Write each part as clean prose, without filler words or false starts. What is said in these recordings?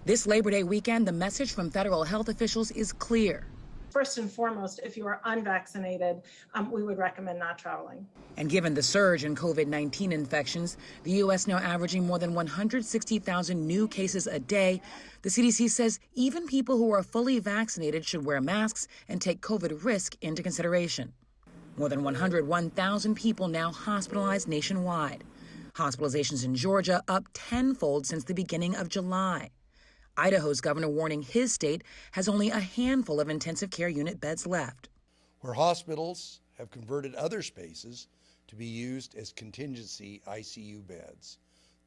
This Labor Day weekend, the message from federal health officials is clear. First and foremost, if you are unvaccinated, we would recommend not traveling. And given the surge in COVID-19 infections, the U.S. now averaging more than 160,000 new cases a day, the CDC says even people who are fully vaccinated should wear masks and take COVID risk into consideration. More than 101,000 people now hospitalized nationwide. Hospitalizations in Georgia up tenfold since the beginning of July. Idaho's governor warning his state has only a handful of intensive care unit beds left. Where hospitals have converted other spaces to be used as contingency ICU beds,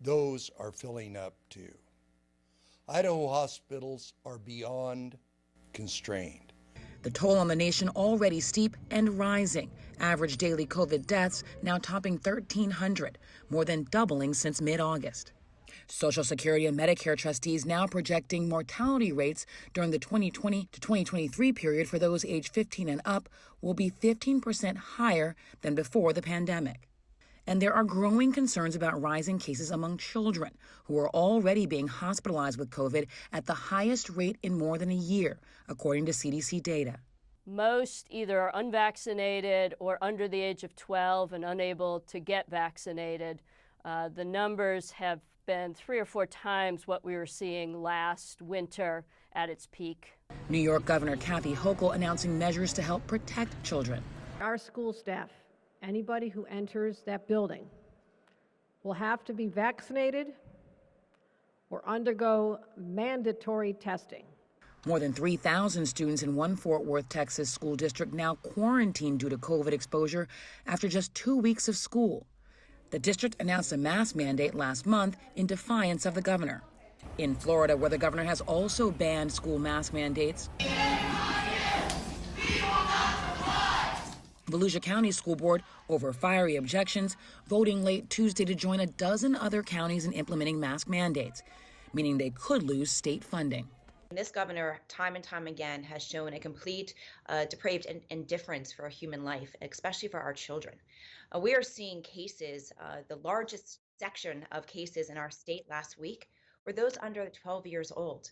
those are filling up too. Idaho hospitals are beyond constrained. The toll on the nation already steep and rising. Average daily COVID deaths now topping 1,300, more than doubling since mid-August. Social Security and Medicare trustees now projecting mortality rates during the 2020 to 2023 period for those age 15 and up will be 15% higher than before the pandemic. And there are growing concerns about rising cases among children who are already being hospitalized with COVID at the highest rate in more than a year, according to CDC data. Most either are unvaccinated or under the age of 12 and unable to get vaccinated. The numbers have been 3 or 4 times what we were seeing last winter at its peak. New York Governor Kathy Hochul announcing measures to help protect children. Our school staff, anybody who enters that building, will have to be vaccinated or undergo mandatory testing. More than 3,000 students in one Fort Worth, Texas school district now quarantined due to COVID exposure after just 2 weeks of school. The district announced a mask mandate last month in defiance of the governor. In Florida, where the governor has also banned school mask mandates, Volusia County School Board, over fiery objections, voting late Tuesday to join a dozen other counties in implementing mask mandates, meaning they could lose state funding. This governor, time and time again, has shown a complete depraved indifference for human life, especially for our children. We are seeing cases, the largest section of cases in our state last week were those under 12 years old.